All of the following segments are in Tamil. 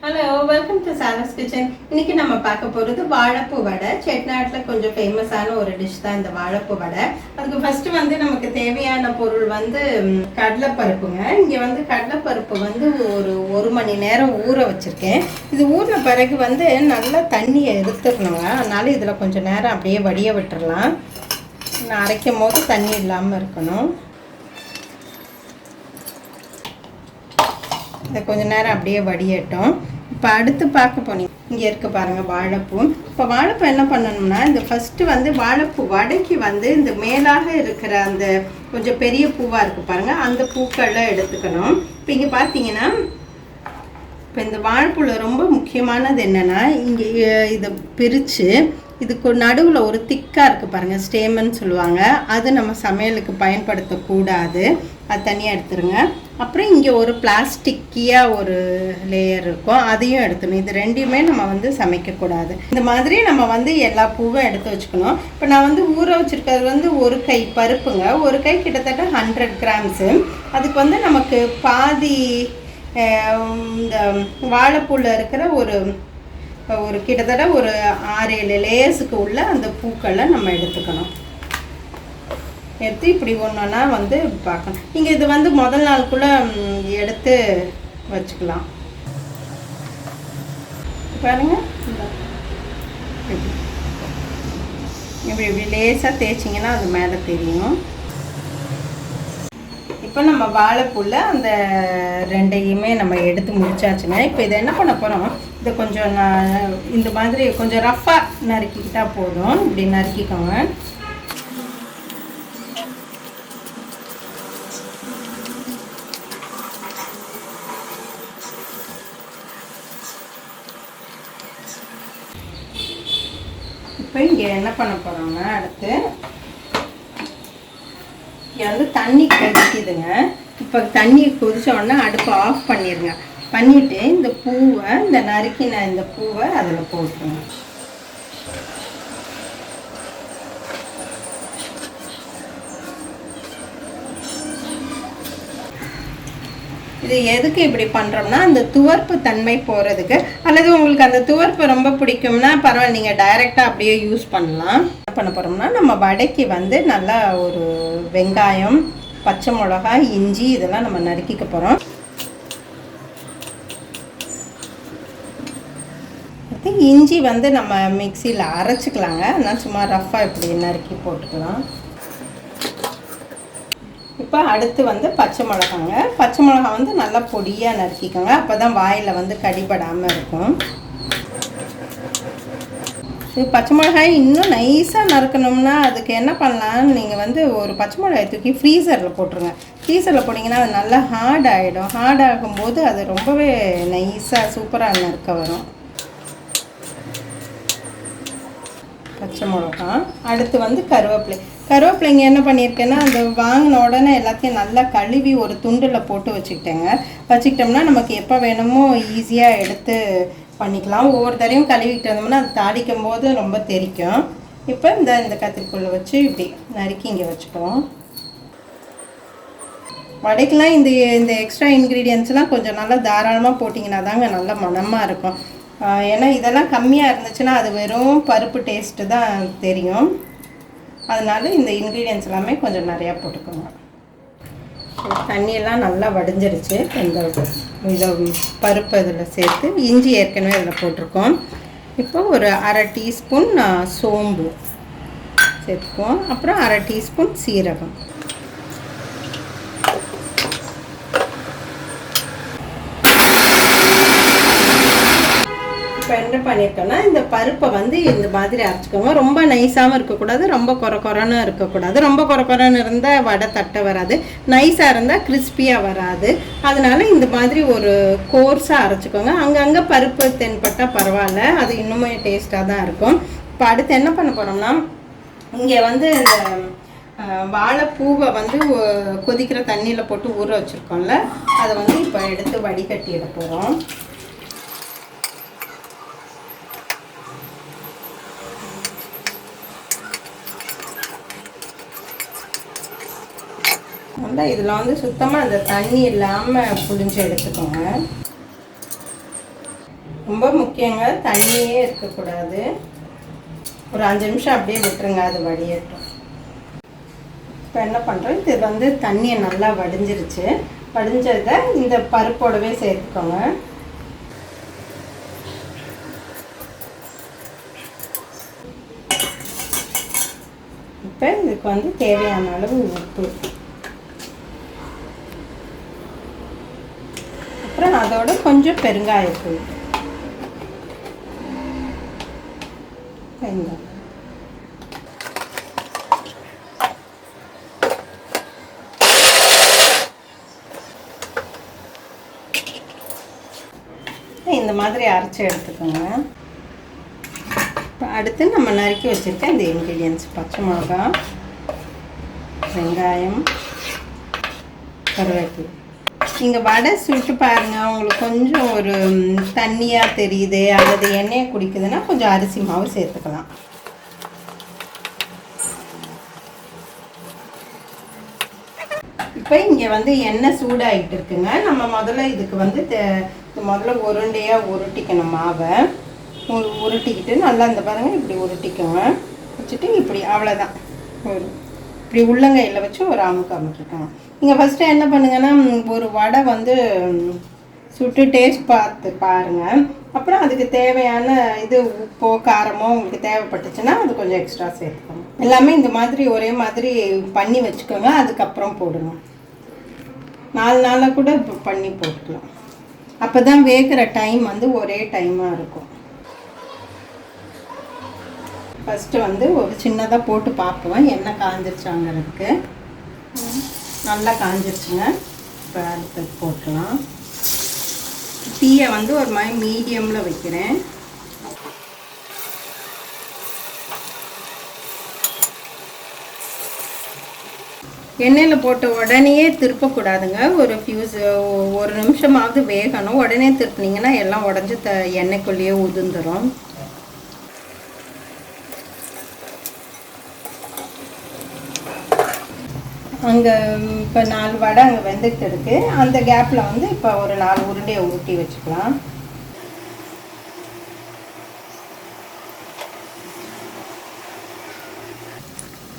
ஹலோ, வெல்கம் டு சாலஸ் கிச்சன். இன்னைக்கு நம்ம பார்க்க போகிறது வாழைப்பூ வடை. செட்டிநாட்டில் கொஞ்சம் ஃபேமஸான ஒரு டிஷ் தான் இந்த வாழைப்பூ வடை. அதுக்கு ஃபர்ஸ்ட் நமக்கு தேவையான பொருள் கடலைப்பருப்புங்க. இங்கே கடலைப்பருப்பு ஒரு மணி நேரம் ஊற வச்சுருக்கேன். இது ஊறின பிறகு நல்லா தண்ணியை எடுத்துடணுங்க. அதனால இதில் கொஞ்சம் நேரம் அப்படியே வடிய விட்டுடலாம். நான் அரைக்கும் போது தண்ணி இல்லாமல் இருக்கணும். இதை கொஞ்சம் நேரம் அப்படியே வடியட்டும். இப்போ அடுத்து பார்க்க போனீங்க, இங்கே இருக்க பாருங்கள் வாழைப்பூ. இப்போ வாழைப்பூ என்ன பண்ணணும்னா, இந்த ஃபஸ்ட்டு வாழைப்பூ வடைக்கு இந்த மேலாக இருக்கிற அந்த கொஞ்சம் பெரிய பூவாக இருக்குது பாருங்கள், அந்த பூக்கள்லாம் எடுத்துக்கணும். இப்போ இங்கே பார்த்தீங்கன்னா, இப்போ இந்த வாழைப்பூவில் ரொம்ப முக்கியமானது என்னென்னா, இங்கே இதை பிரித்து இதுக்கு நடுவில் ஒரு திக்காக இருக்குது பாருங்கள், ஸ்டேமன் சொல்லுவாங்க. அது நம்ம சமையலுக்கு பயன்படுத்தக்கூடாது, அது தனியாக எடுத்துருங்க. அப்புறம் இங்கே ஒரு பிளாஸ்டிக்கியாக ஒரு லேயர் இருக்கும், அதையும் எடுத்துக்கணும். இது ரெண்டையுமே நம்ம சமைக்கக்கூடாது. இந்த மாதிரி நம்ம எல்லா பூவும் எடுத்து வச்சுக்கணும். இப்போ நான் ஊற வச்சுருக்கிறது ஒரு கை பருப்புங்க. ஒரு கை கிட்டத்தட்ட 100 கிராம்ஸு. அதுக்கு நமக்கு பாதி இந்த வாழைப்பூவில் இருக்கிற ஒரு கிட்டத்தட்ட ஒரு 6-7 லேயர்ஸுக்கு உள்ள அந்த பூக்களை நம்ம எடுத்துக்கணும். எடுத்து இப்படி ஒன்றுனா பார்க்கணும். நீங்கள் இது முதல் நாளுக்குள்ளே எடுத்து வச்சுக்கலாம். பாருங்க, இப்படி இப்படி லேசாக தேய்ச்சிங்கன்னா அது மேலே தெரியும். இப்போ நம்ம வாழைப்பூவில் அந்த ரெண்டையுமே நம்ம எடுத்து முடிச்சாச்சுங்க. இப்போ இதை என்ன பண்ண போகிறோம், இதை கொஞ்சம் இந்த மாதிரி கொஞ்சம் ரஃப்பாக நறுக்கிக்கிட்டால் போதும். இப்படி நறுக்கிக்கோங்க. இப்போ இங்கே என்ன பண்ண போகிறோம்னா, அடுத்து இங்கே தண்ணி கொதிக்குதுங்க. இப்போ தண்ணி கொதிச்ச உடனே அடுப்பை ஆஃப் பண்ணிடுங்க. பண்ணிவிட்டு இந்த பூவை, இந்த நறுக்கின இந்த பூவை அதில் போட்டுருங்க. இது எதுக்கு இப்படி பண்ணுறோம்னா, அந்த துவர்ப்பு தன்மை போகிறதுக்கு. அல்லது உங்களுக்கு அந்த துவர்ப்பு ரொம்ப பிடிக்கும்னா பரவாயில்ல, நீங்கள் டைரெக்டாக அப்படியே யூஸ் பண்ணலாம். என்ன பண்ண போகிறோம்னா, நம்ம வடைக்கு நல்லா ஒரு வெங்காயம், பச்சை மிளகாய், இஞ்சி இதெல்லாம் நம்ம நறுக்கிக்க போகிறோம். இஞ்சி நம்ம மிக்சியில் அரைச்சிக்கலாங்க. ஆனால் சும்மா ரஃப்பாக இப்படி நறுக்கி போட்டுக்கலாம். இப்போ அடுத்து பச்சை மிளகாங்க. பச்சை மிளகா நல்லா பொடியாக நறுக்கிக்கோங்க. அப்போ தான் வாயில் கடிபடாமல் இருக்கும். பச்சை மிளகாய் இன்னும் நைஸாக நறுக்கணும்னா அதுக்கு என்ன பண்ணலாம், நீங்கள் ஒரு பச்சை மிளகாய் தூக்கி ஃப்ரீசரில் போட்டுருங்க. ஃப்ரீசரில் போட்டிங்கன்னா அது நல்லா ஹார்ட் ஆகிடும். ஹார்ட் ஆகும்போது அது ரொம்பவே நைஸாக சூப்பராக நறுக்க வரும். பச்சை மிளகா. அடுத்து கருவேப்பிலைங்க என்ன பண்ணியிருக்கேன்னா, அந்த வாங்கின உடனே எல்லாத்தையும் நல்லா கழுவி ஒரு துண்டில் போட்டு வச்சுக்கிட்டோம்னா நமக்கு எப்போ வேணுமோ ஈஸியாக எடுத்து பண்ணிக்கலாம். ஒவ்வொரு தரையும் கழுவிட்டு இருந்தோம்னா அது தாளிக்கும் போது ரொம்ப தெரிக்கும். இப்போ இந்த கத்திரிக்கோலை வச்சு இப்படி நறுக்கி இங்கே வச்சுக்குவோம். வடைக்கெலாம் இந்த எக்ஸ்ட்ரா இன்க்ரீடியன்ஸ்லாம் கொஞ்சம் நல்லா தாராளமாக போட்டிங்கன்னா தாங்க நல்லா மணமாக இருக்கும். ஏன்னா இதெல்லாம் கம்மியாக இருந்துச்சுன்னா அது வெறும் பருப்பு டேஸ்ட்டு தான் தெரியும். அதனால இந்த இன்க்ரீடியன்ஸ் எல்லாமே கொஞ்சம் நிறையா போட்டுக்கோங்க. தண்ணியெல்லாம் நல்லா வடிஞ்சிருச்சு. இதை பருப்பு இதில் சேர்த்து இஞ்சி ஏற்கனவே இதில் போட்டிருக்கோம். இப்போ ஒரு 1/2 டீஸ்பூன் சோம்பு சேர்த்துக்குவோம். அப்புறம் 1/2 டீஸ்பூன் சீரகம். இப்போ என்ன பண்ணியிருக்கோன்னா, இந்த பருப்பை இந்த மாதிரி அரைச்சிக்கோங்க. ரொம்ப நைஸாகவும் இருக்கக்கூடாது, ரொம்ப கொரன்னு இருக்கக்கூடாது. ரொம்ப கொரன்னு இருந்தால் வடை தட்டை வராது, நைஸாக இருந்தால் கிறிஸ்பியாக வராது. அதனால இந்த மாதிரி ஒரு கோர்ஸாக அரைச்சிக்கோங்க. அங்கங்கே பருப்பு தென்பட்டால் பரவாயில்ல, அது இன்னுமே டேஸ்ட்டாக தான் இருக்கும். இப்போ அடுத்து என்ன பண்ண போகிறோம்னா, இங்கே இந்த வாழைப்பூவை கொதிக்கிற தண்ணியில் போட்டு ஊற வச்சுருக்கோம்ல, அதை இப்போ எடுத்து வடிகட்டிட போகிறோம். இதில் சுத்தமாக அந்த தண்ணி இல்லாமல் புழிஞ்சு எடுத்துக்கோங்க. ரொம்ப முக்கியங்க, தண்ணியே இருக்கக்கூடாது. ஒரு 5 நிமிஷம் அப்படியே விட்டுருங்க, அது வடியட்டும். இப்போ என்ன பண்ணுறோம், இது வந்து தண்ணியை நல்லா வடிஞ்சிருச்சு. வடிஞ்சதை இந்த பருப்போடவே சேர்த்துக்கோங்க. இப்போ இதுக்கு வந்து தேவையான அளவு உப்பு, அப்புறம் அதோட கொஞ்சம் பெருங்காயத்தூள். இந்த மாதிரி அரைச்சி எடுத்துக்கோங்க. அடுத்து நம்ம நறுக்கி வச்சுருக்க இந்த இன்க்ரீடியன்ஸ், பச்சை மிளகா, வெங்காயம், கருவேப்பிலை. நீங்கள் வடை சுட்டு பாருங்கள், உங்களுக்கு கொஞ்சம் ஒரு தண்ணியாக தெரியுது அல்லது எண்ணெயை குடிக்குதுன்னா கொஞ்சம் அரிசி மாவு சேர்த்துக்கலாம். இப்போ இங்கே வந்து எண்ணெய் சூடாகிட்டு இருக்குங்க. நம்ம முதல்ல இதுக்கு வந்து முதல்ல உருண்டையாக உருட்டிக்கணும். மாவை உருட்டிக்கிட்டு நல்லா இந்த பாருங்கள் இப்படி உருட்டிக்கோங்க. வச்சுட்டு இப்படி அவ்வளோதான், இப்படி உள்ளங்கையில் வச்சு ஒரு அமுக்கிக்கோங்க. நீங்கள் ஃபஸ்ட்டு என்ன பண்ணுங்கன்னா, ஒரு வடை வந்து சுட்டு டேஸ்ட் பார்த்து பாருங்கள். அப்புறம் அதுக்கு தேவையான இது உப்போ காரமோ உங்களுக்கு தேவைப்பட்டுச்சுன்னா அது கொஞ்சம் எக்ஸ்ட்ரா சேர்த்துக்கோங்க. எல்லாமே இந்த மாதிரி ஒரே மாதிரி பண்ணி வச்சுக்கோங்க. அதுக்கப்புறம் போடுங்க. 4 நாளாக கூட இப்போ பண்ணி போட்டுக்கலாம். அப்போ தான் வேகிற டைம் வந்து ஒரே டைமாக இருக்கும். ஃபஸ்ட்டு வந்து ஒரு சின்னதாக போட்டு பார்ப்போம் எண்ணெய் காஞ்சிருச்சாங்கிறதுக்கு. நல்லா காஞ்சிருச்சுங்க. இப்போ அடுத்து போட்டுக்கலாம். தீயை வந்து ஒரு மாதிரி மீடியமில் வைக்கிறேன். எண்ணெயில் போட்ட உடனே திருப்பக்கூடாதுங்க. ஒரு நிமிஷமாவது வேகணும். உடனே திருப்பினீங்கன்னா எல்லாம் உடஞ்சி எண்ணெய்க்குள்ளேயே உதிர்ந்துடும். அங்கே இப்போ 4 வடை அங்கே வெந்துட்டு இருக்கு. அந்த கேப்பில் வந்து இப்போ ஒரு 4 உருண்டையை ஊற்றி வச்சுக்கலாம்.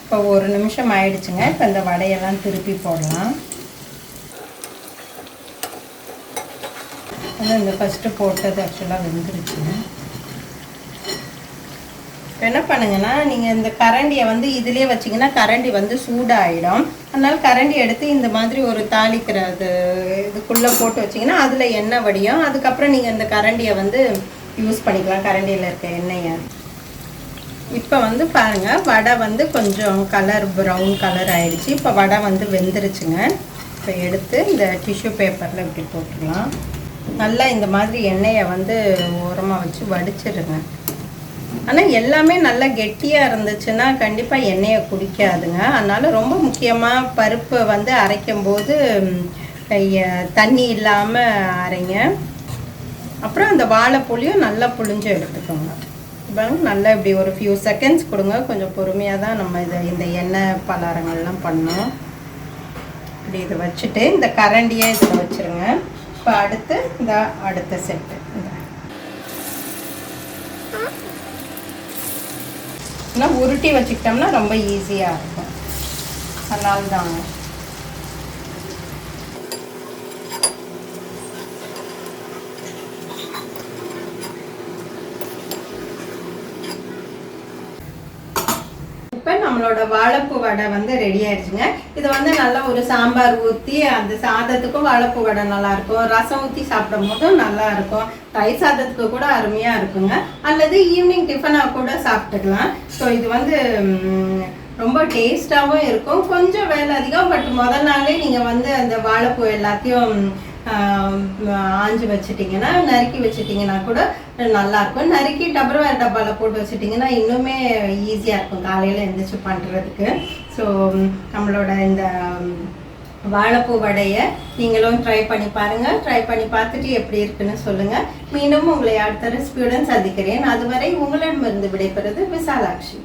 இப்போ 1 நிமிஷம் ஆயிடுச்சுங்க. இப்போ இந்த வடையெல்லாம் திருப்பி போடலாம். இந்த ஃபஸ்ட்டு போட்டது ஆக்சுவலாக வெந்துருச்சுங்க. என்ன பண்ணுங்கன்னா, நீங்கள் இந்த கரண்டியை வந்து இதிலே வச்சிங்கன்னா கரண்டி வந்து சூடாகிடும். அதனால் கரண்டி எடுத்து இந்த மாதிரி ஒரு தாளிக்கிறது இதுக்குள்ளே போட்டு வச்சிங்கன்னா அதில் எண்ணெய் வடியும். அதுக்கப்புறம் நீங்கள் இந்த கரண்டியை வந்து யூஸ் பண்ணிக்கலாம், கரண்டியில் இருக்க எண்ணெயை. இப்போ வந்து பாருங்கள், வடை வந்து கொஞ்சம் ப்ரௌன் கலர் ஆகிடுச்சு. இப்போ வடை வந்து வெந்துருச்சுங்க. இப்போ எடுத்து இந்த டிஷ்யூ பேப்பரில் இப்படி போட்டுக்கலாம். நல்லா இந்த மாதிரி எண்ணெயை வந்து ஓரமாக வச்சு வடிச்சிடுங்க. ஆனால் எல்லாமே நல்லா கெட்டியாக இருந்துச்சுன்னா கண்டிப்பாக எண்ணெயை குடிக்காதுங்க. அதனால் ரொம்ப முக்கியமாக பருப்பை வந்து அரைக்கும் போது தண்ணி இல்லாமல் அரைங்க. அப்புறம் அந்த வாழைப்பூலையும் நல்லா புழிஞ்சு எடுத்துக்கோங்க. இப்போ நல்லா இப்படி ஒரு ஃபியூ செகண்ட்ஸ் கொடுங்க. கொஞ்சம் பொறுமையாக தான் நம்ம இந்த எண்ணெய் பலகாரங்கள்லாம் பண்ணோம். இப்படி இதை வச்சுட்டு இந்த கரண்டியை இதில் வச்சுருங்க. இப்போ அடுத்த செட்டு உருட்டி வச்சுக்கிட்டோம்னா ரொம்ப ஈஸியாக இருக்கும். அதனால தாங்க. இப்போ நம்மளோட வாழைப்பூ வடை வந்து ரெடி ஆயிடுச்சுங்க. இதை வந்து நல்லா ஒரு சாம்பார் ஊற்றி அந்த சாதத்துக்கும் வாழைப்பூ வடை நல்லாயிருக்கும். ரசம் ஊற்றி சாப்பிடும் போதும் நல்லாயிருக்கும். தயிர் சாதத்துக்கு கூட அருமையாக இருக்குங்க. அல்லது ஈவினிங் டிஃபனாக கூட சாப்பிட்டுக்கலாம். ஸோ இது வந்து ரொம்ப டேஸ்ட்டாகவும் இருக்கும். கொஞ்சம் வேலை அதிகம். பட் முதல் நாளே நீங்கள் வந்து அந்த வாழைப்பூ எல்லாத்தையும் ஆஞ்சு வச்சுட்டிங்கன்னா, நறுக்கி வச்சுட்டிங்கன்னா கூட நல்லாயிருக்கும். நறுக்கி டப்பர்வேர் டப்பாவில் போட்டு வச்சுட்டிங்கன்னா இன்னுமே ஈஸியாக இருக்கும் காலையில் எழுந்திரிச்சு பண்ணுறதுக்கு. ஸோ நம்மளோட இந்த வாழைப்பூ வடையை நீங்களும் ட்ரை பண்ணி பாருங்கள். ட்ரை பண்ணி பார்த்துட்டு எப்படி இருக்குன்னு சொல்லுங்கள். மீண்டும் உங்களை அடுத்த ரெசிபியுடன் சந்திக்கிறேன். அதுவரை உங்களிடமிருந்து விடைபெறுவது விசாலாட்சி.